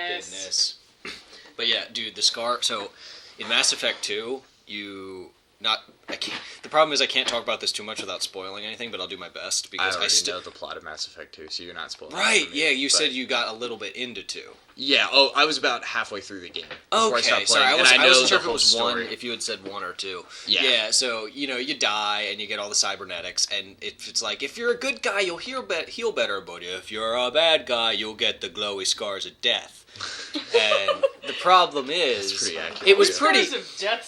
Business. But yeah, dude, the scar. So, in Mass Effect 2, the problem is I can't talk about this too much without spoiling anything, but I'll do my best because I already know the plot of Mass Effect 2, so you're not spoiling. Right? Yeah, you said you got a little bit into 2. Yeah. Oh, I was about halfway through the game before I stopped playing. I wasn't sure if it was 1. If you had said 1 or 2. Yeah. So you die and you get all the cybernetics, and it's like if you're a good guy, you'll heal better, but if you're a bad guy, you'll get the glowy scars of death. And the problem is, it was pretty.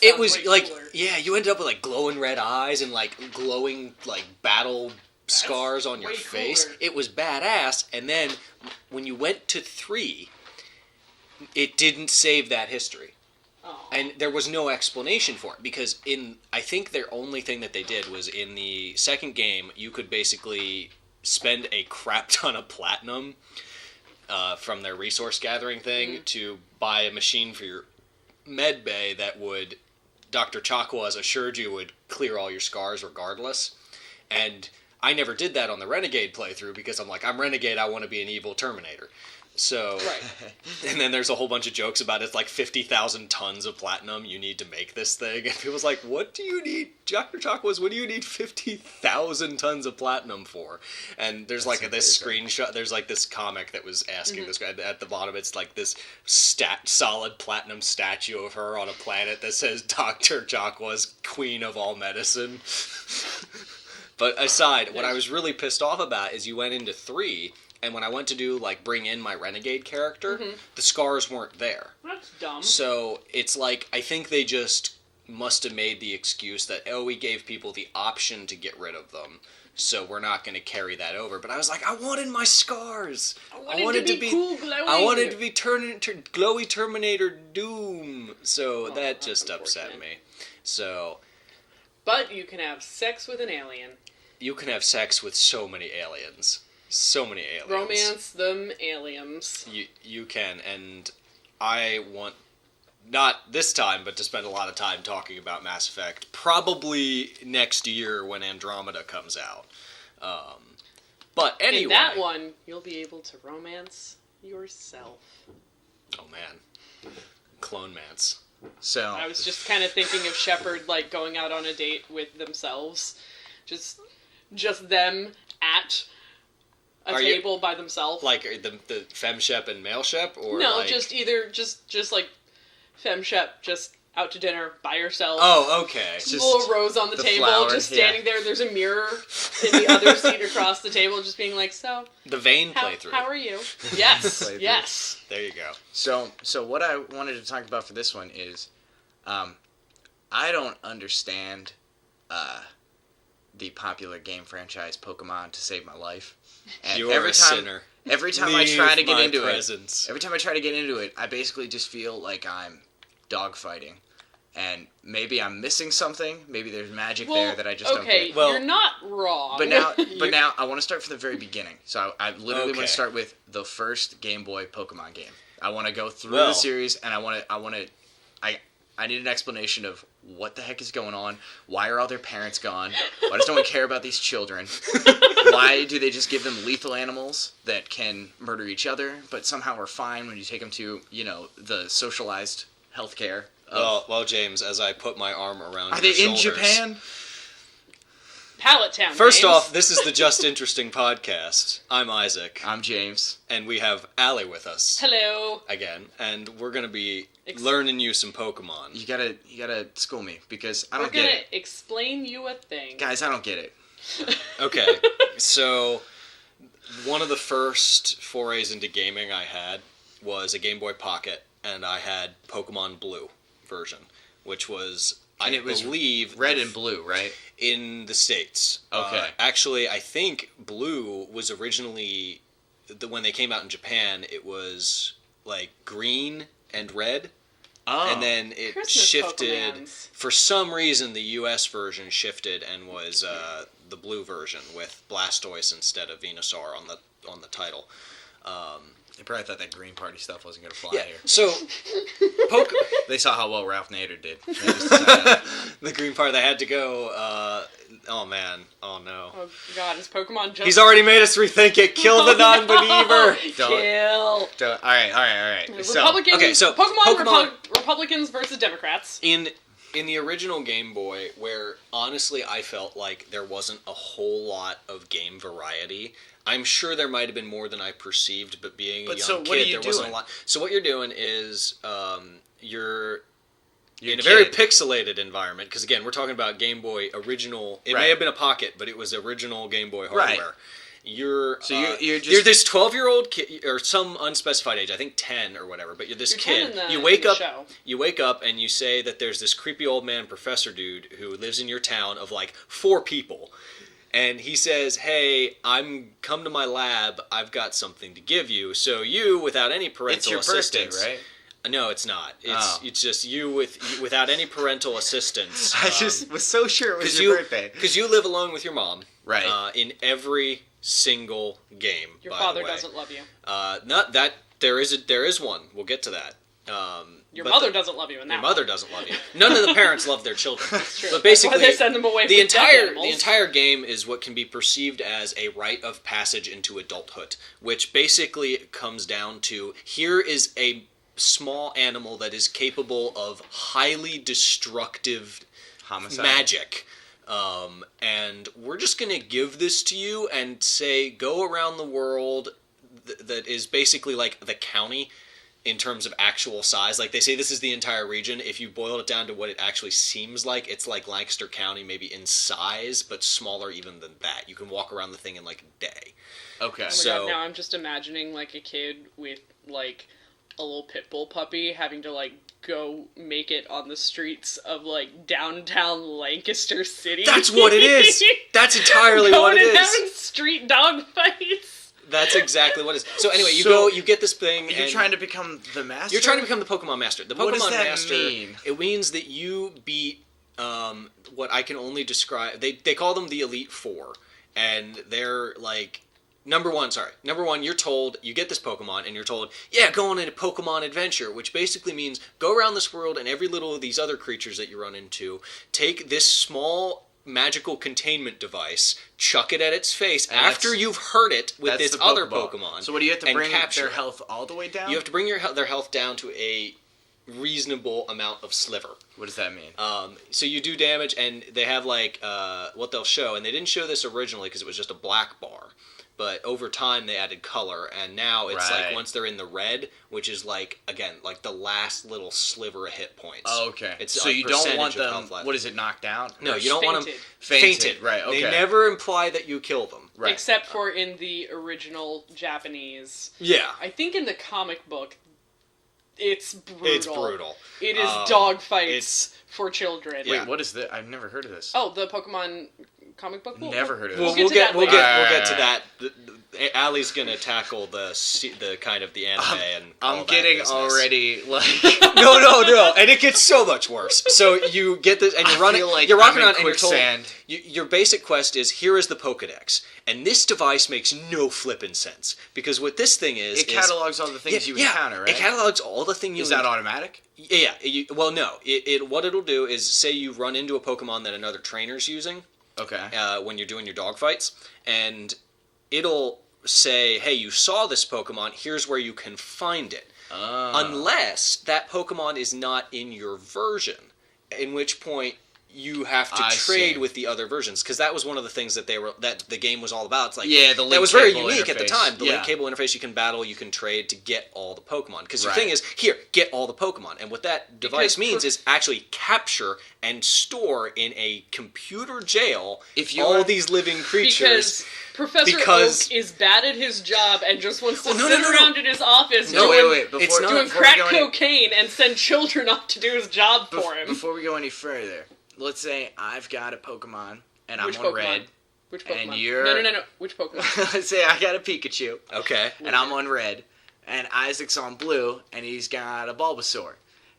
It was like cooler. Yeah, you ended up with like glowing red eyes and like glowing like battle scars on your face. Cooler. It was badass. And then when you went to 3, it didn't save that history. Oh. And there was no explanation for it because I think their only thing that they did was in the second game you could basically spend a crap ton of platinum from their resource gathering thing to buy a machine for your med bay that would, Dr. Chakwas assured you would clear all your scars regardless. And I never did that on the Renegade playthrough because I'm like, I'm Renegade, I want to be an evil Terminator. So, and then there's a whole bunch of jokes about it's like 50,000 tons of platinum you need to make this thing. And people's like, what do you need, Dr. Chakwas, what do you need 50,000 tons of platinum for? And there's this screenshot, there's like this comic that was asking this guy, at the bottom it's like this solid platinum statue of her on a planet that says Dr. Chakwas, Queen of all medicine. But aside, what I was really pissed off about is you went into 3... And when I went to do, like, bring in my Renegade character, the scars weren't there. That's dumb. So, it's like, I think they just must have made the excuse that, we gave people the option to get rid of them, so we're not going to carry that over. But I was like, I wanted my scars! I wanted to be cool, glowing. I wanted to be glowy Terminator Doom! So, that just upset me. So... But you can have sex with an alien. You can have sex with so many aliens. So many aliens. Romance them aliens. You can, and I want, not this time, but to spend a lot of time talking about Mass Effect, probably next year when Andromeda comes out. But anyway. In that one, you'll be able to romance yourself. Oh man. Clone-mance. So I was just kind of thinking of Shepard, like, going out on a date with themselves. Just them at... a table by themselves. Like the fem-shep and male-shep? Or no, like... just either, just like fem-shep, just out to dinner by herself. Oh, okay. Just little rose on the table, flower, just standing there. There's a mirror in the other seat across the table, just being like, so... The Vane playthrough. How are you? Yes, yes. There you go. So what I wanted to talk about for this one is, I don't understand the popular game franchise Pokemon to save my life. And You're a sinner. Every time I try to get into it, I basically just feel like I'm dogfighting. And maybe I'm missing something. Maybe there's magic there that I just don't get. Okay, you're not wrong. But now I want to start from the very beginning. So I literally want to start with the first Game Boy Pokemon game. I want to go through the series, and I need an explanation of what the heck is going on. Why are all their parents gone? Why does no one care about these children? Why do they just give them lethal animals that can murder each other, but somehow are fine when you take them to, the socialized healthcare? Well, James, as I put my arm around your shoulders... Are they in Japan? Pallet Town, First off, this is the Just Interesting podcast. I'm Isaac. I'm James. And we have Alli with us. Hello. Again. And we're going to be learning you some Pokemon. You gotta school me, because I don't get it. We're going to explain you a thing. Guys, I don't get it. Okay. So, one of the first forays into gaming I had was a Game Boy Pocket, and I had Pokemon Blue version, which was... And it was red and blue, right? In the States. Okay. Actually, I think blue was originally, when they came out in Japan, it was like green and red. Oh. And then it Christmas shifted. Pokemans. For some reason, the US version shifted and was the blue version with Blastoise instead of Venusaur on the title. They probably thought that Green Party stuff wasn't going to fly here. So, they saw how well Ralph Nader did. The Green Party, they had to go Oh man. Oh no. Oh God, is Pokemon just... He's already made us rethink it. Kill the non-believer. Kill. All right. Republicans. Okay, so Pokemon. Republicans versus Democrats. In the original Game Boy, where honestly I felt like there wasn't a whole lot of game variety. I'm sure there might have been more than I perceived, but being a young kid, there wasn't a lot. So what you're doing is you're in a very pixelated environment, because again, we're talking about Game Boy original. It may have been a Pocket, but it was original Game Boy hardware. Right. You're this 12-year-old kid, or some unspecified age, I think 10 or whatever, but you're this kid. You wake up and you say that there's this creepy old man professor dude who lives in your town of like 4 people. And he says, "Hey, come to my lab. I've got something to give you." So you, without any parental assistance, birthday, right? No, it's not. It's just you without any parental assistance. I just was so sure it was your birthday because you live alone with your mom, right? In every single game. Your father doesn't love you. Not that there is one. We'll get to that. Your mother doesn't love you in that. Your mother doesn't love you. None of the parents love their children. That's true. But basically, that's why they send them away. The entire game is what can be perceived as a rite of passage into adulthood, which basically comes down to here is a small animal that is capable of highly destructive homicide magic. And we're just going to give this to you and say, go around the world that is basically like the county in terms of actual size. Like they say this is the entire region. If you boil it down to what it actually seems like, it's like Lancaster County maybe in size, but smaller even than that. You can walk around the thing in like a day. Okay. Oh my God, now I'm just imagining like a kid with like a little pit bull puppy having to like go make it on the streets of like downtown Lancaster City. That's what it is. That's entirely what it is. Going and having street dog fights. That's exactly what it is. So anyway, you get this thing. You're trying to become the master? You're trying to become the Pokemon Master. The Pokemon what does that Master mean? It means that you beat what I can only describe. They call them the Elite Four, and they're like number one. You're told you get this Pokemon, and you're told, yeah, go on a Pokemon adventure, which basically means go around this world and every little of these other creatures that you run into, take this small magical containment device, chuck it at its face after you've hurt it with this other Pokemon. So what do you have to bring their health all the way down? You have to bring their health down to a reasonable amount of sliver. What does that mean? So you do damage, and they have like what they'll show, and they didn't show this originally because it was just a black bar. But over time, they added color, and now it's like once they're in the red, which is like, again, like the last little sliver of hit points. Oh, okay. It's so you don't want them, what is it, knocked down? No, you don't want them fainted. Right, okay. They never imply that you kill them. Right. Except for in the original Japanese. Yeah. I think in the comic book, it's brutal. It's brutal. It is dog fights for children. Wait, what is this? I've never heard of this. Oh, the Pokemon comic book? Never heard of this. We'll get to that. Allie's gonna tackle the kind of the anime and all I'm getting that already like no, and it gets so much worse. So you get this, and you're running around, and you're told your basic quest is here is the Pokedex, and this device makes no flippin' sense because what this thing is it catalogs all the things you encounter, right? It catalogs all the things you. Is that automatic? Yeah. Well, no. What it'll do is say you run into a Pokemon that another trainer's using. Okay. When you're doing your dog fights, and it'll say, hey, you saw this Pokemon, here's where you can find it. Unless that Pokemon is not in your version, in which point you have to trade with the other versions, because that was one of the things that the game was all about. It's like, the link that was very cable unique interface. At the time. The link cable interface, you can battle, you can trade to get all the Pokemon. Because the thing is, here, get all the Pokemon. And what that device means is actually capture and store in a computer jail all these living creatures. Because Professor Oak is bad at his job and just wants to sit around in his office doing crack cocaine and send children off to do his job for him. Before we go any further, let's say I've got a Pokemon and I'm on red. Which Pokemon? And you're... No. Which Pokemon? Let's say I got a Pikachu. Okay. And I'm on red. And Isaac's on blue and he's got a Bulbasaur.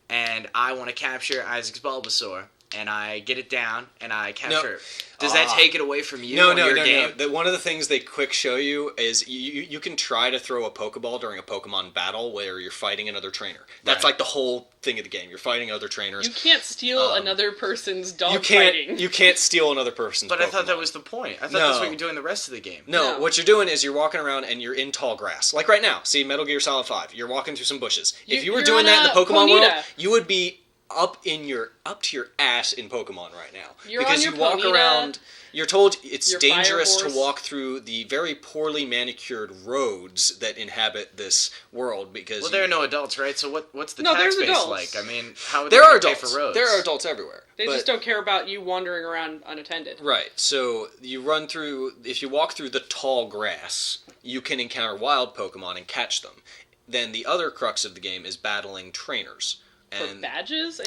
And I want to capture Isaac's Bulbasaur. and I get it down and I capture it. Does that take it away from you? No. Game? One of the things they quick show you is you can try to throw a Pokeball during a Pokemon battle where you're fighting another trainer. That's like the whole thing of the game. You're fighting other trainers. You can't steal another person's dog fighting. You can't steal another person's Pokemon. I thought that was the point. I thought that's what you're doing the rest of the game. No, what you're doing is you're walking around and you're in tall grass. Like right now. See, Metal Gear Solid 5. You're walking through some bushes. If you were doing that in the Pokemon world, you would be up to your ass in Pokemon right now. Because you walk around. You're told it's dangerous to walk through the very poorly manicured roads that inhabit this world because there are no adults, right? So what's the tax base like? I mean, how would there are pay adults for roads? There are adults everywhere. They just don't care about you wandering around unattended. Right. So you run through. If you walk through the tall grass, you can encounter wild Pokemon and catch them. Then the other crux of the game is battling trainers. For badges?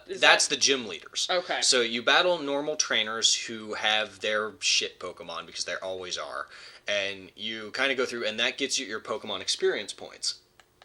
That's the gym leaders. Okay. So you battle normal trainers who have their shit Pokemon, because there always are, and you kind of go through, and that gets you your Pokemon experience points,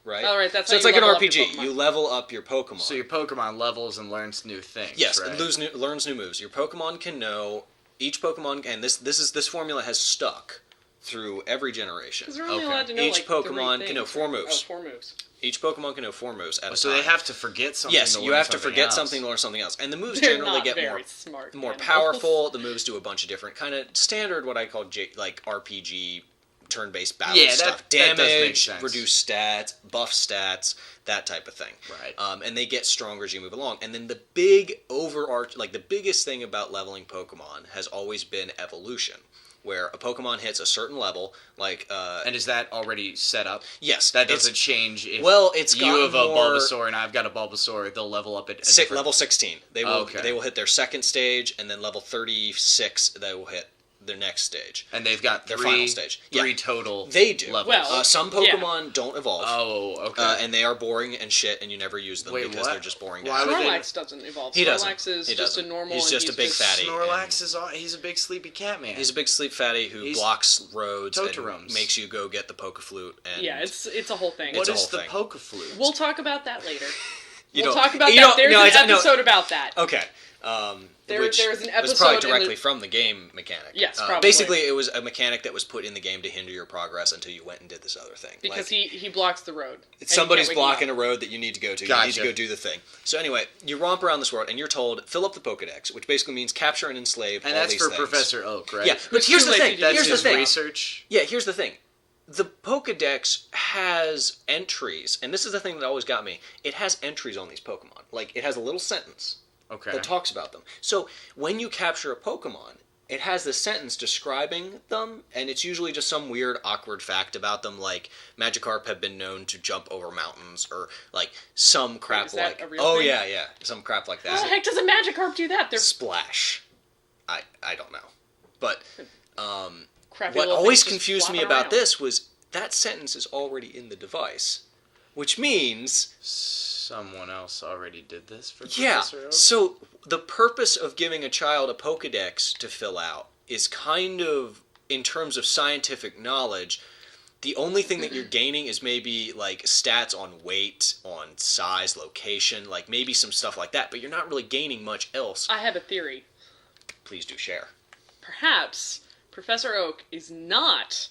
right? All right, that's so it's like an RPG. You level up your Pokemon. So your Pokemon levels and learns new things. Yes, right? it learns new moves. Your Pokemon can know each Pokemon, and this formula has stuck through every generation. Because we're only allowed to know each Pokemon can know 4 moves. 4 moves. Each Pokemon can know 4 moves at a time. So they have to forget something. Yes, to you learn have to forget else. something to learn something else. And the moves They're generally not get very smart more animals. powerful. The moves do a bunch of different kind of standard, what I call like RPG turn-based battle stuff. That does make Damage, sense. reduce stats, buff stats, that type of thing. Right. And they get stronger as you move along. And then the big the biggest thing about leveling Pokemon has always been evolution, where a Pokemon hits a certain level, and is that already set up? Yes. That doesn't change if it's you have a more... Bulbasaur and I've got a Bulbasaur, they'll level up at level 16. They will hit their second stage, and then level 36 they will hit their next stage. And they've got their final stage. Three total They do. levels. Well, some Pokemon don't evolve. Oh, okay. And they are boring and shit, and you never use them because they're just boring. Snorlax doesn't evolve. Snorlax is just a normal. He's just a big fatty. Snorlax he's a big sleepy cat man. He's a big sleep fatty who blocks roads Toteroms. and makes you go get the Pokeflute. And it's a whole thing. What is the Pokeflute? We'll talk about that later. We'll talk about that. There's an episode about that. Okay. There's an episode was probably directly from the game mechanic. Yes, probably. Basically, it was a mechanic that was put in the game to hinder your progress until you went and did this other thing. Because he blocks the road. Somebody's blocking a road that you need to go to. Gotcha. You need to go do the thing. So anyway, you romp around this world, and you're told, fill up the Pokedex, which basically means capture and enslave all these things. And that's for Professor Oak, right? Yeah, but here's the thing. That's his research. Yeah, here's the thing. The Pokedex has entries, and this is the thing that always got me. It has entries on these Pokemon. Like, it has a little sentence that talks about them. So, when you capture a Pokemon, it has this sentence describing them, and it's usually just some weird, awkward fact about them, like Magikarp have been known to jump over mountains, or like some crap is that like... a real thing? Yeah, some crap like that. How the heck does a Magikarp do that? Splash. I don't know. But... Crappy what little always things just confused me flopping about around. this was that sentence is already in the device, which means someone else already did this for yeah. Professor Oak? So the purpose of giving a child a Pokedex to fill out is kind of, in terms of scientific knowledge, the only thing that you're gaining is maybe like stats on weight, on size, location, like maybe some stuff like that, but you're not really gaining much else. I have a theory. Please do share. Perhaps Professor Oak is not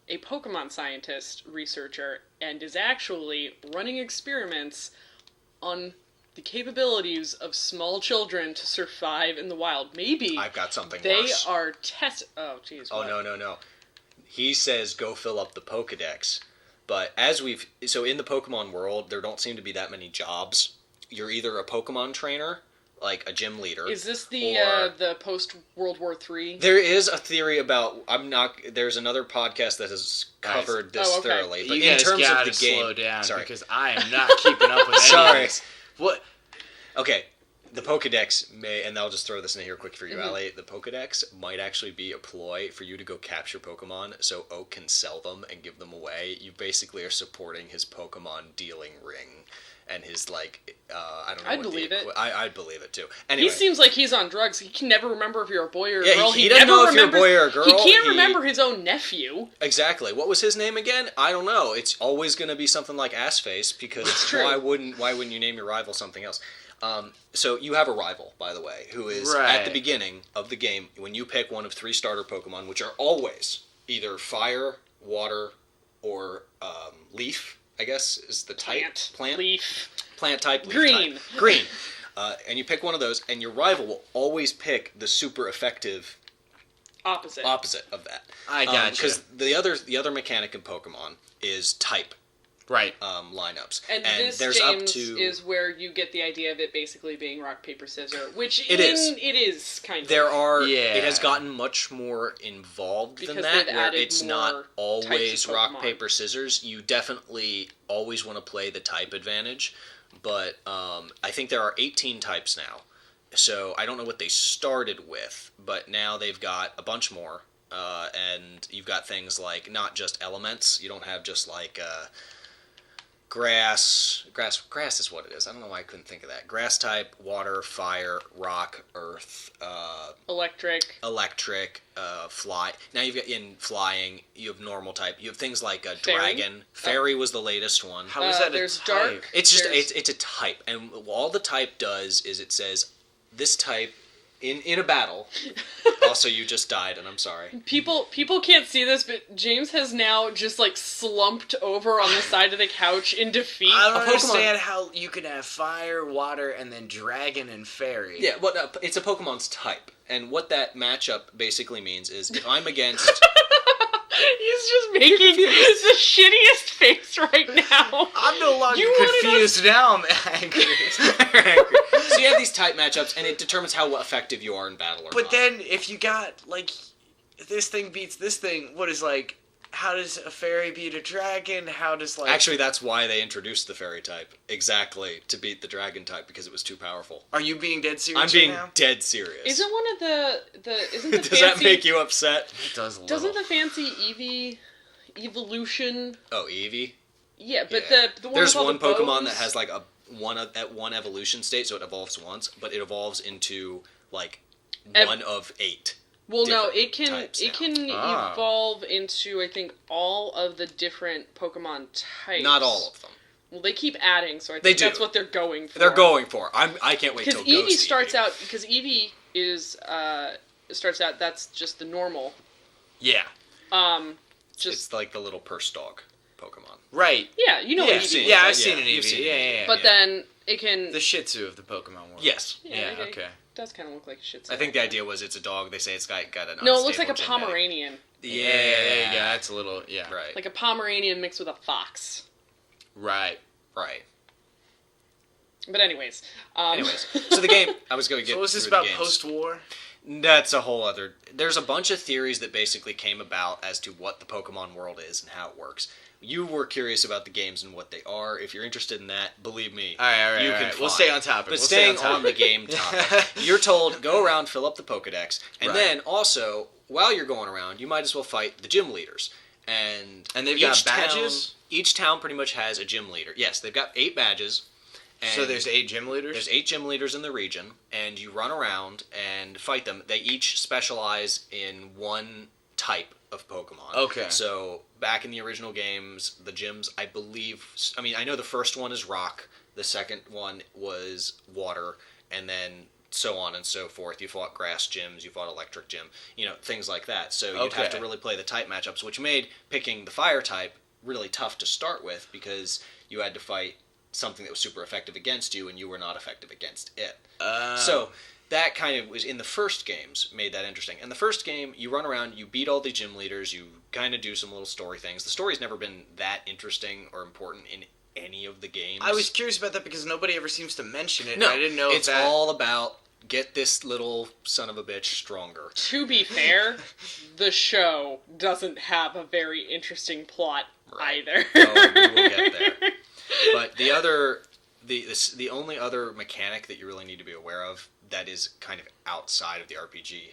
a Pokemon scientist researcher and is actually running experiments on the capabilities of small children to survive in the wild. Maybe I've got something they worse. are Oh, jeez. Oh, no. He says go fill up the Pokedex. But so in the Pokemon world, there don't seem to be that many jobs. You're either a Pokemon trainer, like a gym leader. Is this the post World War III? There is a theory about. There's another podcast that has covered this thoroughly. But you in guys terms of gotta the game, slow down sorry, because I am not keeping up with any sorry. of this. What? Okay. The Pokedex may, and I'll just throw this in here quick for you, Allie. The Pokedex might actually be a ploy for you to go capture Pokemon so Oak can sell them and give them away. You basically are supporting his Pokemon dealing ring and his, like, I don't know. I'd believe it. I'd believe it, too. Anyway. He seems like he's on drugs. He can never remember if you're a boy or a girl. He doesn't know if you're a boy or a girl. He can't remember his own nephew. Exactly. What was his name again? I don't know. It's always going to be something like Assface because it's true. why wouldn't you name your rival something else? So you have a rival, by the way, who is at the beginning of the game when you pick one of 3 starter Pokemon, which are always either fire, water, or leaf. I guess is the type. Plant. Leaf. Plant type. Leaf Green. Type. Green. And you pick one of those, and your rival will always pick the super effective opposite of that. I gotcha. Because the other mechanic in Pokemon is type. Right. Lineups. And this, there's James, up to... is where you get the idea of it basically being rock, paper, scissors, which it is kind of. There are... Yeah. It has gotten much more involved because than that, where added it's not always rock, paper, scissors. You definitely always want to play the type advantage, but I think there are 18 types now. So I don't know what they started with, but now they've got a bunch more, and you've got things like not just elements. You don't have just like... Grass is what it is. I don't know why I couldn't think of that. Grass type, water, fire, rock, earth, electric, fly. Now you've got in flying, you have normal type. You have things like a Fairy? dragon. Fairy was the latest one. How is that there's a type? dark. It's just it's a type, and all the type does is it says this type in a battle. Also, you just died, and I'm sorry. People can't see this, but James has now just like slumped over on the side of the couch in defeat. I don't understand how you can have fire, water, and then dragon and fairy. Yeah, well, it's a Pokemon's type, and what that matchup basically means is if I'm against... He's just making the shittiest face right now. I'm no longer confused. Now I'm angry. So you have these type matchups, and it determines how effective you are in battle or not. But then, if you got, like, this thing beats this thing, what is, like, how does a fairy beat a dragon? How does, like... Actually, that's why they introduced the fairy type. Exactly, to beat the dragon type, because it was too powerful. Are you being dead serious I'm being now? dead serious. Isn't one of the isn't the Does fancy... that make you upset? It does a little. Doesn't the fancy Eevee evolution... Oh, Eevee? Yeah, but Yeah. the one There's with all one the Pokemon bows... that has, like, one evolution state, so it evolves once, but it evolves into, like, one of 8. Well, no, different it types can now. evolve into, I think, all of the different Pokemon types. Not all of them. Well, they keep adding, so I They think do. that's what they're going for. They're going for. I can't wait till Because Eevee Ghost starts Eevee. out. Because Eevee is starts out. That's just the normal. Yeah. It's like the little purse dog Pokemon. Right. Yeah, you know Yeah, what Eevee is. I've seen an you've Eevee. seen Yeah. But then it can. The Shih Tzu of the Pokemon world. Yes. Yeah, it okay. does kind of look like a Shih Tzu. I think the idea was it's a dog. They say it's got an No, it looks like a unstable genetic- Pomeranian. Yeah, there you go. That's a little, Right. Like a Pomeranian mixed with a fox. Right. But anyways. So the game, I was going to get So was this through the about games. post-war? That's a whole other... There's a bunch of theories that basically came about as to what the Pokemon world is and how it works. You were curious about the games and what they are. If you're interested in that, believe me, All right. you can We'll find. stay on topic. But staying on the game topic, you're told, go around, fill up the Pokedex, and then also, while you're going around, you might as well fight the gym leaders. And they've each got badges? Each town pretty much has a gym leader. Yes, they've got 8 badges. And So there's 8 gym leaders? There's 8 gym leaders in the region, and you run around and fight them. They each specialize in one type of Pokemon. Okay. So back in the original games, the gyms, I believe... I mean, I know the first one is rock, the second one was water, and then so on and so forth. You fought grass gyms, you fought electric gym, things like that. So you'd have to really play the type matchups, which made picking the fire type really tough to start with, because you had to fight something that was super effective against you, and you were not effective against it. So that kind of was in the first games, made that interesting. In the first game, you run around, you beat all the gym leaders, you kind of do some little story things. The story's never been that interesting or important in any of the games. I was curious about that because nobody ever seems to mention it. No, and I didn't know it's if that... all about get this little son of a bitch stronger. To be fair, the show doesn't have a very interesting plot either. Oh, we will get there. But the only other mechanic that you really need to be aware of that is kind of outside of the RPG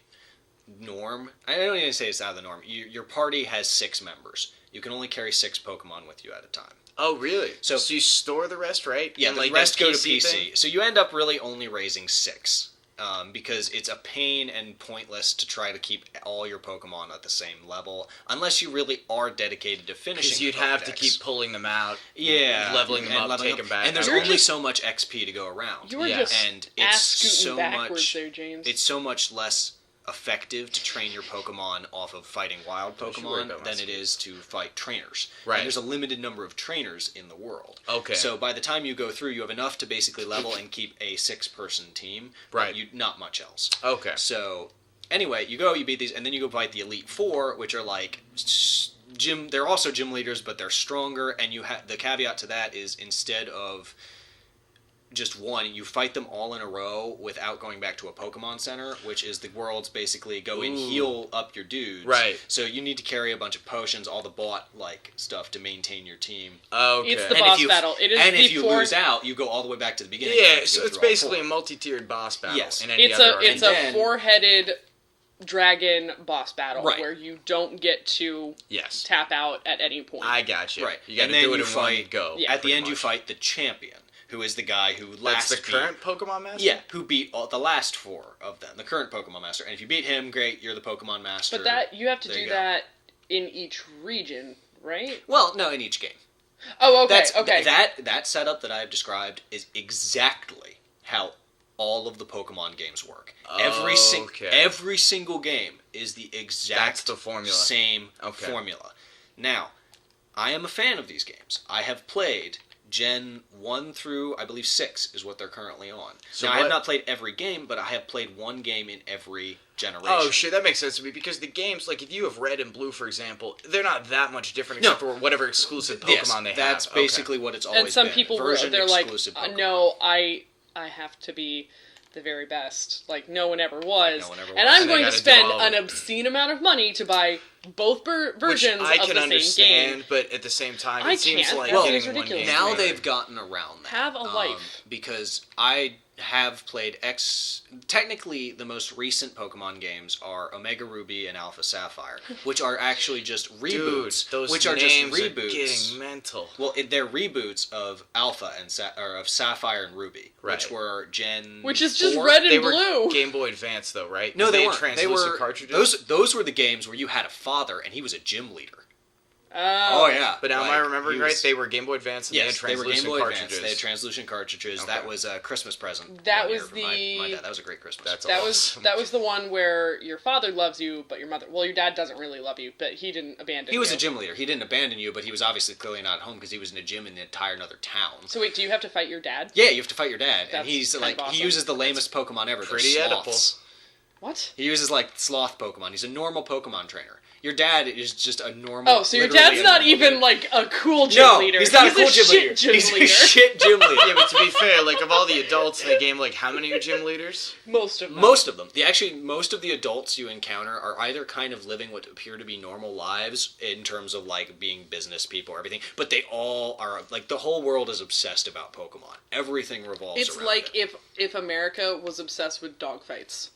norm, I don't even say it's out of the norm, your party has 6 members. You can only carry 6 Pokemon with you at a time. Oh, really? So you store the rest, right? Yeah, and the like rest that go to PC PC. thing? So you end up really only raising 6. because it's a pain and pointless to try to keep all your Pokemon at the same level unless you really are dedicated to finishing. Because you'd have to keep pulling them out, leveling them up, take them back. And there's only so much XP to go around. You were just and it's scooting backwards there, James. It's so much less effective to train your Pokemon off of fighting wild Pokemon than it is to fight trainers. Right. And there's a limited number of trainers in the world. Okay. So by the time you go through, you have enough to basically level and keep a 6-person team. Right. But not much else. Okay. So anyway, you beat these, and then you go fight the Elite Four, which are like gym. They're also gym leaders, but they're stronger. And you have the caveat to that is instead of just one, you fight them all in a row without going back to a Pokemon Center, which is the world's basically go and heal up your dudes. Right. So you need to carry a bunch of potions, all the bought stuff to maintain your team. Okay. It's the boss battle. It is if you lose out, you go all the way back to the beginning. Yeah, so it's basically a multi-tiered boss battle. Yes. It's a four-headed dragon boss battle where you don't get to tap out at any point. I got you. Right. You got to do it in one go. Yeah, at the end, you fight the champion, who is the guy who That's the current Pokemon Master? Yeah, who beat the last 4 of them, the current Pokemon Master. And if you beat him, great, you're the Pokemon Master. But you have to do that in each region, right? Well, no, in each game. Oh, okay, That setup that I have described is exactly how all of the Pokemon games work. Every single game is the exact same formula. Now, I am a fan of these games. I have played Gen 1 through, I believe, 6 is what they're currently on. So now, I have not played every game, but I have played one game in every generation. Oh, shit, that makes sense to me, because the games, like, if you have Red and Blue, for example, they're not that much different except for whatever exclusive Pokemon they have. That's basically what it's always been. And some people, they're like, no, I have to be the very best. Like, no one ever was. And I'm going to spend an obscene amount of money to buy both versions of the same game. I can understand, but at the same time, it seems like getting one game. Now they've gotten around that. Have a life. Because I have played technically the most recent Pokemon games are Omega Ruby and Alpha Sapphire, which are actually just reboots. Dude, those names are getting mental. Well, they're reboots of Alpha and of Sapphire and Ruby, which were Which is just Red and Blue. They were Game Boy Advance, though, right? No, they weren't. They were cartridges. Those were the games where you had a father and he was a gym leader. Oh yeah. But now, am I remembering right? They were Game Boy Advance and they had translucent cartridges. Advance. They had translucent cartridges. Okay. That was a Christmas present. That was my dad. That was a great Christmas. That was the one where your father loves you, but your mother. Well, your dad doesn't really love you, but he didn't abandon you. He was a gym leader. He didn't abandon you, but he was obviously clearly not at home because he was in a gym in an entire another town. So wait, do you have to fight your dad? Yeah, you have to fight your dad, That's and he's like awesome. he uses the lamest Pokemon ever. Pretty edible. What? He uses like sloth Pokemon. He's a normal Pokemon trainer. Your dad is just a normal. Oh, so your dad's not even like a cool gym leader. He's not a cool gym leader. He's a shit gym leader. Yeah, but to be fair, like of all the adults in the game, like how many are gym leaders? Most of them. Most of them. Most of the adults you encounter are either kind of living what appear to be normal lives in terms of like being business people or everything, but they all are like the whole world is obsessed about Pokemon. Everything revolves around it. It's like if America was obsessed with dogfights.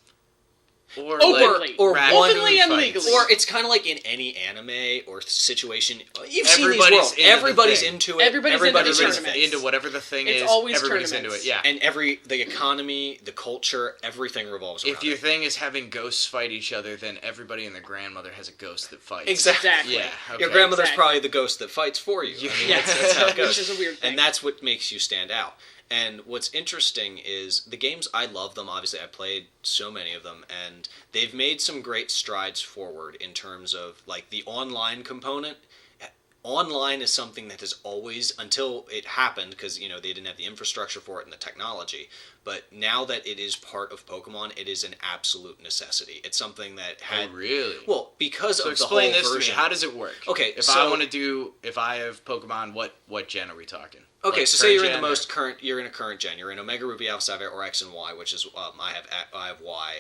Or openly, openly and legally. Or it's kind of like in any anime or situation. You've seen these worlds. Everybody's into it. Everybody's into whatever the thing is. Always everybody's into it. Yeah. And the economy, the culture, everything revolves around it. If your thing is having ghosts fight each other, then everybody and their grandmother has a ghost that fights. Exactly. Yeah. Okay. Your grandmother's probably the ghost that fights for you. I mean, that's how it goes. Which is a weird thing. And that's what makes you stand out. And what's interesting is the games, I love them, obviously I played so many of them, and they've made some great strides forward in terms of, like, the online component. Online is something that has always, until it happened, because, they didn't have the infrastructure for it and the technology, but now that it is part of Pokemon, it is an absolute necessity. It's something that had... Oh, really? Well, because of the whole explain this version... to me. How does it work? Okay, if I have Pokemon, what gen are we talking? Okay, like so say you're in the most current. You're in a current gen. You're in Omega Ruby, Alpha Sapphire, or X and Y, which is I have Y,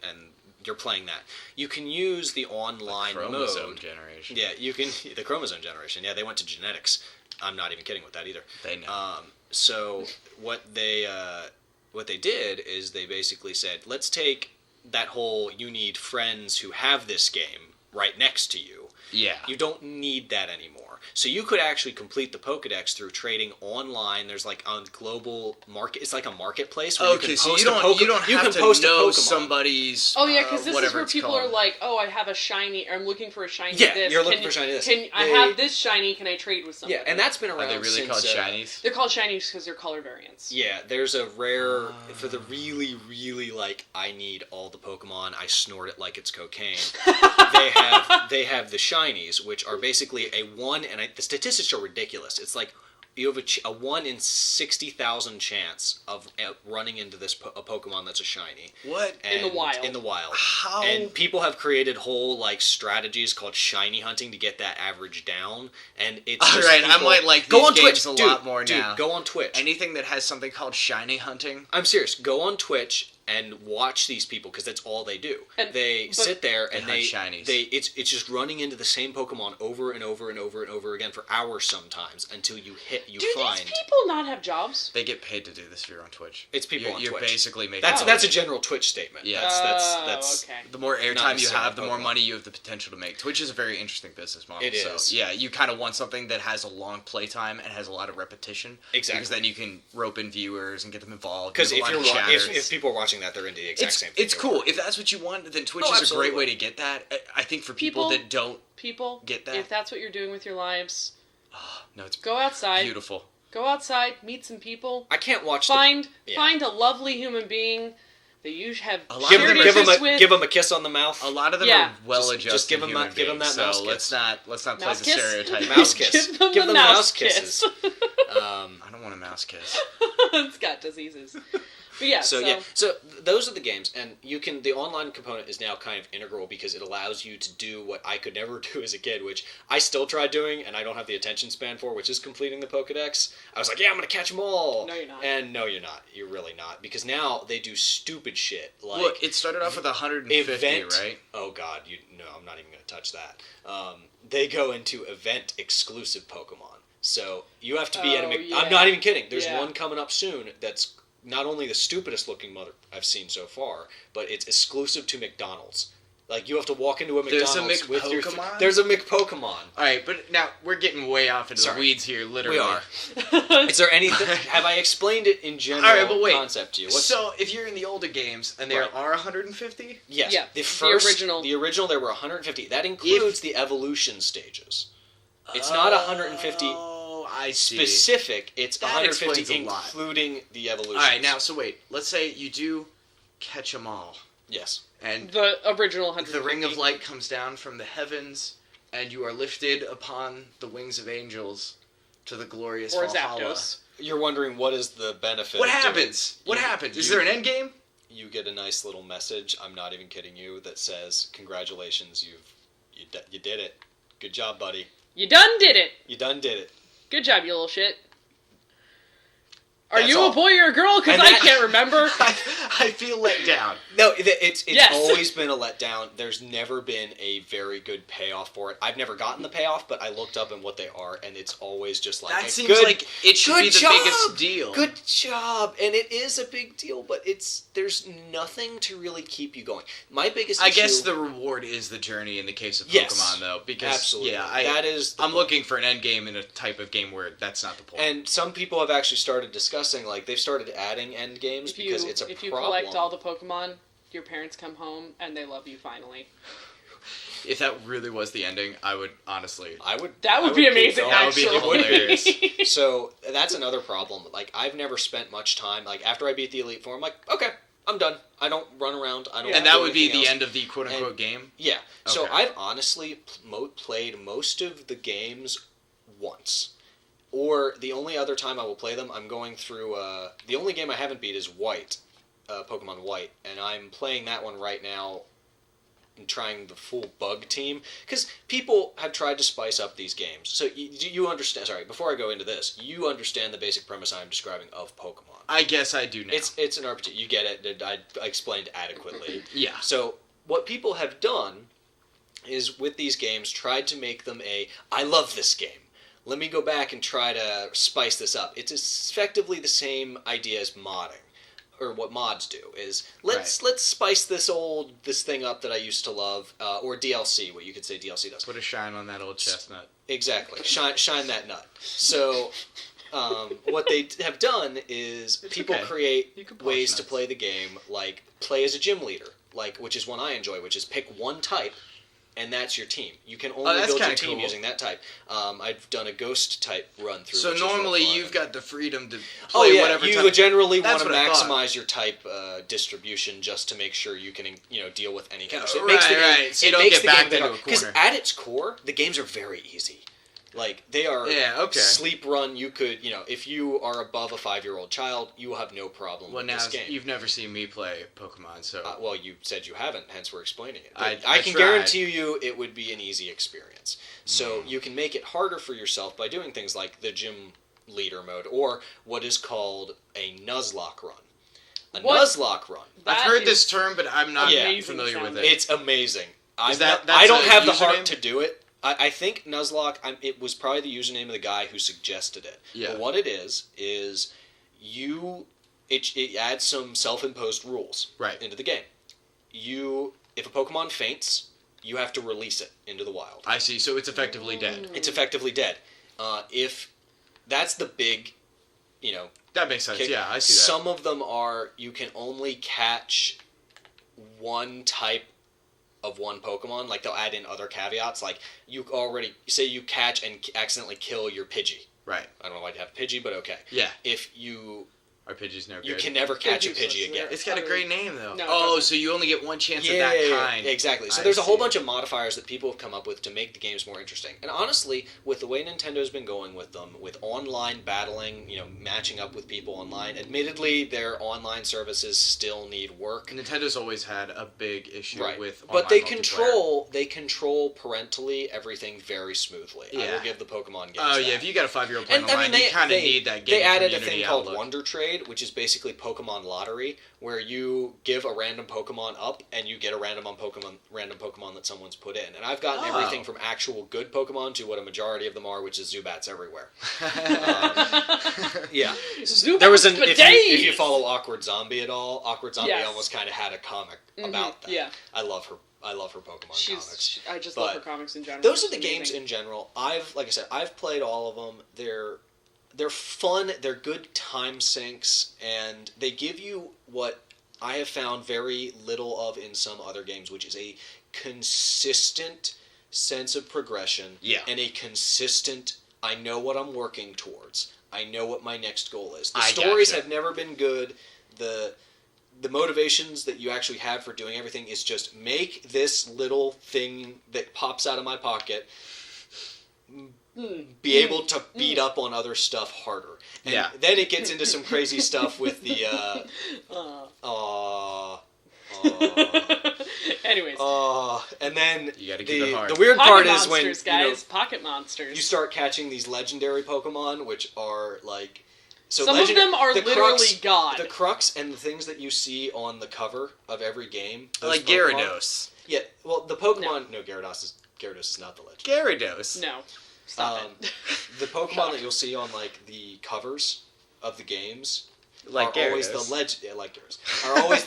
and you're playing that. You can use the online chromosome generation. Yeah, you can the chromosome generation. Yeah, they went to genetics. I'm not even kidding with that either. They know. So what they did is they basically said, let's take that whole you need friends who have this game right next to you. Yeah. You don't need that anymore. So you could actually complete the Pokedex through trading online. There's like a global market. It's like a marketplace. Where Okay, so you don't have to know somebody's. Oh yeah, because this is where people called. are like, "Oh, I have a shiny. I'm looking for a shiny. Yeah, this. you're looking for a shiny this. I have this shiny? Can I trade with somebody?" Yeah, and that's been around. Are they really since, called shinies? They're called shinies because they're color variants. Yeah, there's a rare for the really, really like I need all the Pokemon. I snort it like it's cocaine. they have the shinies, which are basically a one, and the statistics are ridiculous. It's like you have a 1 in 60,000 chance of running into a Pokemon that's a shiny. What? In the wild. In the wild. How? And people have created whole like strategies called shiny hunting to get that average down. And it's all right. I might like these games a lot more now. Go on Twitch. Anything that has something called shiny hunting. I'm serious. Go on Twitch and watch these people because that's all they do. They sit there and they it's just running into the same Pokemon over and over and over and over again for hours sometimes until you find. Do these people not have jobs? They get paid to do this if you're on Twitch. It's people on Twitch. You're basically making that's a general Twitch statement. Yeah, that's okay. The more airtime you have, the more money you have the potential to make. Twitch is a very interesting business model. It is. So, yeah, you kind of want something that has a long playtime and has a lot of repetition. Exactly. Because then you can rope in viewers and get them involved. Because if people are watching that, they're into the exact same thing. It's cool. If that's what you want, then Twitch is a great way to get that. I think for people that don't get that. If that's what you're doing with your lives, no, it's go outside. Beautiful. Go outside, meet some people. I can't watch. Find a lovely human being that you have shared interests with. Give them a kiss on the mouth. A lot of them are well-adjusted. Just give them that mouse kiss. Let's not play the stereotype. Mouse kiss. Give them mouse kisses. I don't want a mouse kiss. It's got diseases. But yeah, so those are the games, and the online component is now kind of integral because it allows you to do what I could never do as a kid, which I still try doing, and I don't have the attention span for, which is completing the Pokedex. I was like, yeah, I'm gonna catch them all. No, you're not. And no, you're not. You're really not, because now they do stupid shit. Like, look, it started off with 150, right? Oh God, no, I'm not even gonna touch that. They go into event exclusive Pokemon, so you have to be at a. I'm not even kidding. There's one coming up soon that's not only the stupidest looking mother I've seen so far, but it's exclusive to McDonald's. Like, you have to walk into a McDonald's with your... There's a McPokemon. All right, but now we're getting way off into the weeds here, literally. We are. Is there anything... Have I explained it in general concept to you? So, if you're in the older games, and there are 150? Yes. Yeah, the original, there were 150. That includes the evolution stages. It's not 150... I see. Specific, it's 150 including the evolution. Alright, now, so wait. Let's say you do catch them all. Yes. And the original 150. The ring of light comes down from the heavens, and you are lifted upon the wings of angels to the glorious Valhalla. You're wondering what is the benefit. What happens? What happens? Is there an end game? You get a nice little message, I'm not even kidding you, that says, congratulations, you did it. Good job, buddy. You done did it. You done did it. Good job, you little shit. Are you a boy or a girl? Because I can't remember. I feel let down. No, it's always been a letdown. There's never been a very good payoff for it. I've never gotten the payoff, but I looked up and what they are, and it's always just like that seems like it should be the biggest deal. Good job, and it is a big deal, but there's nothing to really keep you going. My biggest issue, I guess the reward is the journey in the case of Pokemon, though, because absolutely, I'm looking for an end game in a type of game where that's not the point. And some people have actually started discussing, like, they've started adding end games because it's a problem. If you collect all the Pokemon, your parents come home and they love you finally. If that really was the ending, I would honestly... That would be amazing, actually. That would be hilarious. So, that's another problem. Like, I've never spent much time, like, after I beat the Elite Four, I'm like, okay, I'm done. I don't run around. And that would be the end of the quote-unquote game? Yeah. Okay. So, I've honestly played most of the games once. Or the only other time I will play them, I'm going through... the only game I haven't beat is White, Pokemon White, and I'm playing that one right now and trying the full bug team. Because people have tried to spice up these games. So you understand... Sorry, before I go into this, you understand the basic premise I'm describing of Pokemon. I guess I do now. It's an RPG. You get it. I explained adequately. Yeah. So what people have done is, with these games, tried to make them I love this game. Let me go back and try to spice this up. It's effectively the same idea as modding. or what mods do is let's spice this thing up that I used to love, or DLC, what you could say DLC does. Put a shine on that old chestnut. Exactly, shine that nut. So, what they have done is people create ways to play the game, like play as a gym leader, which is one I enjoy, which is pick one type. And that's your team. You can only build your team using that type. I've done a ghost type run through. So normally you've got the freedom to play whatever type. You generally want to maximize your type distribution just to make sure you can deal with any kind of. So it makes the game, so you don't get backed into a corner. Because at its core, the games are very easy. Like, they are sleep run. You could, if you are above a 5-year-old child, you will have no problem with this game. You've never seen me play Pokemon, so... well, you said you haven't, hence we're explaining it. I can guarantee you it would be an easy experience. So you can make it harder for yourself by doing things like the gym leader mode, or what is called a Nuzlocke run. Nuzlocke run. I've heard this term, but I'm not familiar with it. It's amazing. I don't have the heart to do it. I think Nuzlocke, it was probably the username of the guy who suggested it. Yeah. But what it is it adds some self-imposed rules into the game. If a Pokemon faints, you have to release it into the wild. I see, so it's effectively dead. It's effectively dead. If that's the big, that makes sense, yeah, I see that. Some of them are, you can only catch one type of one Pokemon, like they'll add in other caveats, like you catch and accidentally kill your Pidgey. Right. I don't know why you have Pidgey, but okay. Yeah. If you... Our Pidgey's no good. You can never catch a Pidgey again. It's got a great name, though. No, so you only get one chance of that kind. Exactly. So there's a whole bunch of modifiers that people have come up with to make the games more interesting. And honestly, with the way Nintendo's been going with them, with online battling, matching up with people online, admittedly, their online services still need work. Nintendo's always had a big issue with online But they control parentally everything very smoothly. Yeah. I will give the Pokemon games that. If you got a 5-year-old playing online, you kind of need that game. They added a thing called Wonder Trade, which is basically Pokemon Lottery, where you give a random Pokemon up and you get a random Pokemon that someone's put in. And I've gotten everything from actual good Pokemon to what a majority of them are, which is Zubats everywhere. Yeah. Zubats there was if you follow Awkward Zombie at all, Awkward Zombie almost kind of had a comic about that. Yeah. I love her Pokemon comics. I just love her comics in general. Those are the games in general. Like I said, I've played all of them. They're fun, they're good time sinks, and they give you what I have found very little of in some other games, which is a consistent sense of progression and a consistent, I know what I'm working towards. I know what my next goal is. The stories have never been good. The motivations that you actually have for doing everything is just make this little thing that pops out of my pocket be able to beat up on other stuff harder. And then it gets into some crazy stuff with the anyways. And then you gotta keep it hard. The weird pocket part monsters, is when guys, pocket monsters. You start catching these legendary Pokemon, which are like some of them are literally God. The crux and the things that you see on the cover of every game, like Gyarados. Yeah, well, the Pokemon. No, Gyarados is not the legend. Gyarados. No. Stop it. The Pokemon that you'll see on like the covers of the games are always the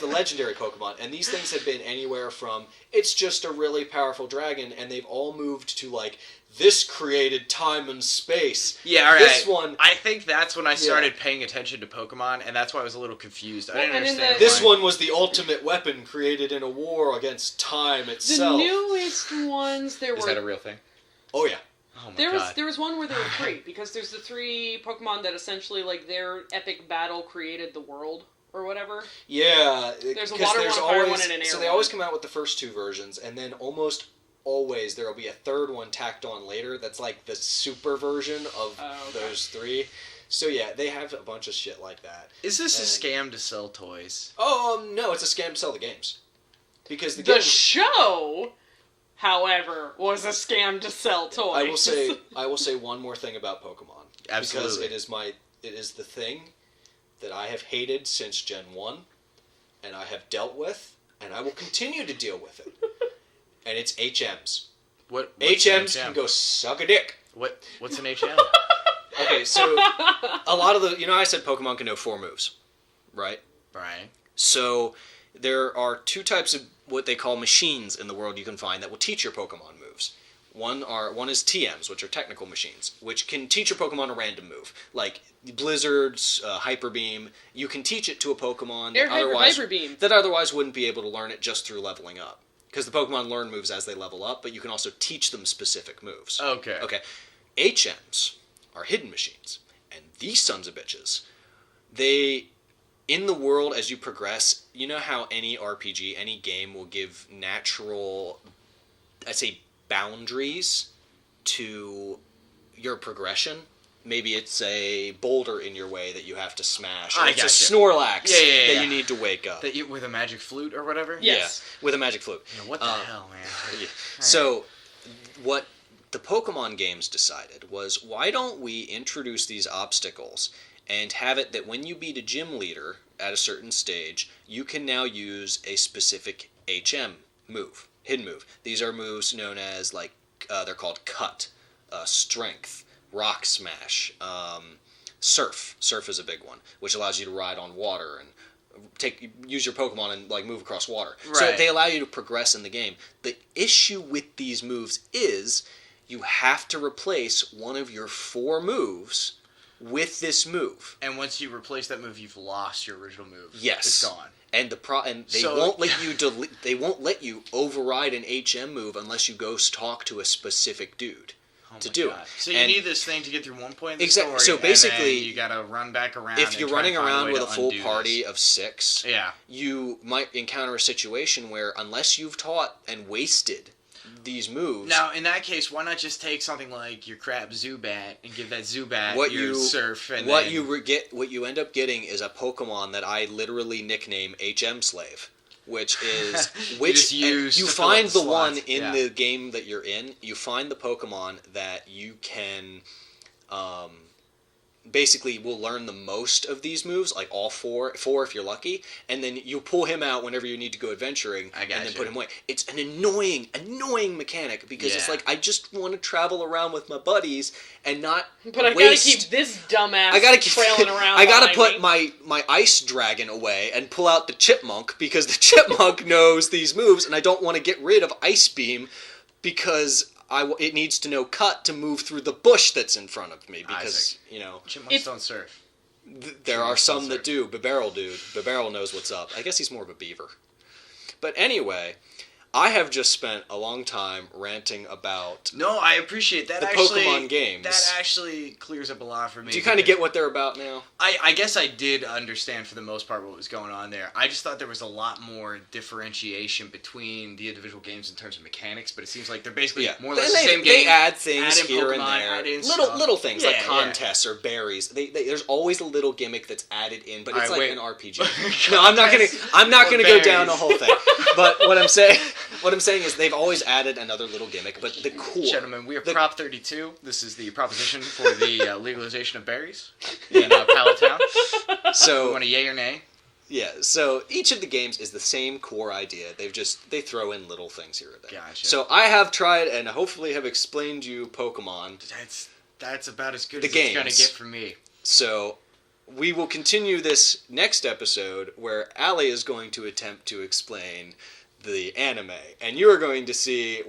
legendary Pokemon, and these things have been anywhere from it's just a really powerful dragon, and they've all moved to like this created time and space. Yeah, all right. This one, I think that's when I started paying attention to Pokemon, and that's why I was a little confused. I didn't understand. This one was the ultimate weapon created in a war against time itself. The newest ones, Is that a real thing? Oh yeah. Oh my God. There was one where there were 3, because there's the 3 Pokemon that essentially, like, their epic battle created the world, or whatever. Yeah. There's a water one, a fire one, and an air So they always come out with the first 2 versions, and then almost always there will be a third one tacked on later that's like the super version of those 3. So yeah, they have a bunch of shit like that. Is this a scam to sell toys? Oh, no, it's a scam to sell the games. Because the show... however, was a scam to sell toys. I will say one more thing about Pokemon. Absolutely. Because it is the thing that I have hated since Gen 1, and I have dealt with, and I will continue to deal with it. And it's HMs. What's HMs can go suck a dick. What's an HM? Okay, so a lot of I said Pokemon can know 4 moves, right? Right. So there are two types of what they call machines in the world you can find that will teach your Pokemon moves. One is TMs, which are technical machines, which can teach your Pokemon a random move. Like Blizzard's Hyper Beam, you can teach it to a Pokemon that otherwise wouldn't be able to learn it just through leveling up. Because the Pokemon learn moves as they level up, but you can also teach them specific moves. Okay. HMs are hidden machines. And these sons of bitches, in the world, as you progress, you know how any RPG, any game will give natural, I'd say, boundaries to your progression? Maybe it's a boulder in your way that you have to smash. Or it's a Snorlax that you need to wake up. With a magic flute or whatever? Yes. Yeah, with a magic flute. Yeah, what the hell, man? Yeah. So, what the Pokemon games decided was, why don't we introduce these obstacles and have it that when you beat a gym leader at a certain stage, you can now use a specific HM move, hidden move. These are moves known as, they're called Cut, Strength, Rock Smash, Surf. Surf is a big one, which allows you to ride on water and use your Pokemon and move across water. Right. So they allow you to progress in the game. The issue with these moves is you have to replace one of your 4 moves with this move. And once you replace that move, you've lost your original move. Yes. It's gone. And won't let you they won't let you override an HM move unless you go talk to a specific dude to do it. So you need this thing to get through one point in the story. So basically, and then you gotta run back around. If you're running around with a full party of 6, yeah, you might encounter a situation where, unless you've taught and wasted these moves. Now, in that case, why not just take something like your crap Zubat and give that Zubat your Surf? And what you end up getting is a Pokemon that I literally nickname HM Slave, which is you find the one in the game that you're in. You find the Pokemon that you can. Basically will learn the most of these moves, like all four if you're lucky, and then you pull him out whenever you need to go adventuring, and then put him away. It's an annoying mechanic, because it's like, I just want to travel around with my buddies and not But I gotta keep this dumbass trailing around. I gotta put my ice dragon away and pull out the Chipmunk, because the Chipmunk knows these moves, and I don't want to get rid of Ice Beam because it needs to know Cut to move through the bush that's in front of me, because, Chipmunks don't surf. There are some that do. Bibarel knows what's up. I guess he's more of a beaver. But anyway, I have just spent a long time ranting about No, I appreciate that. Pokemon games. That actually clears up a lot for me. Do you kind of get what they're about now? I guess I did understand for the most part what was going on there. I just thought there was a lot more differentiation between the individual games in terms of mechanics, but it seems like they're basically more or less the same game. They add things here and there. Little things like contests or berries. There's always a little gimmick that's added in, but it's like an RPG. No, I'm not gonna go down the whole thing. But what I'm saying is they've always added another little gimmick, but the core. Gentlemen, we are Prop 32. This is the proposition for the legalization of berries in Palatown. So, you want a yay or nay? Yeah, so each of the games is the same core idea. They throw in little things here and there. Gotcha. So I have tried and hopefully have explained you Pokemon. That's about as good as it's going to get from me. So we will continue this next episode where Alli is going to attempt to explain the anime, and you are going to see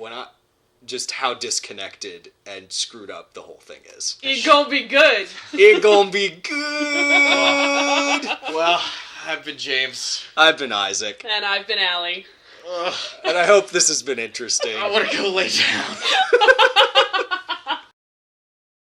just how disconnected and screwed up the whole thing is. It gonna be good. It gonna be good. Well, I've been James. I've been Isaac. And I've been Alli. And I hope this has been interesting. I want to go lay down.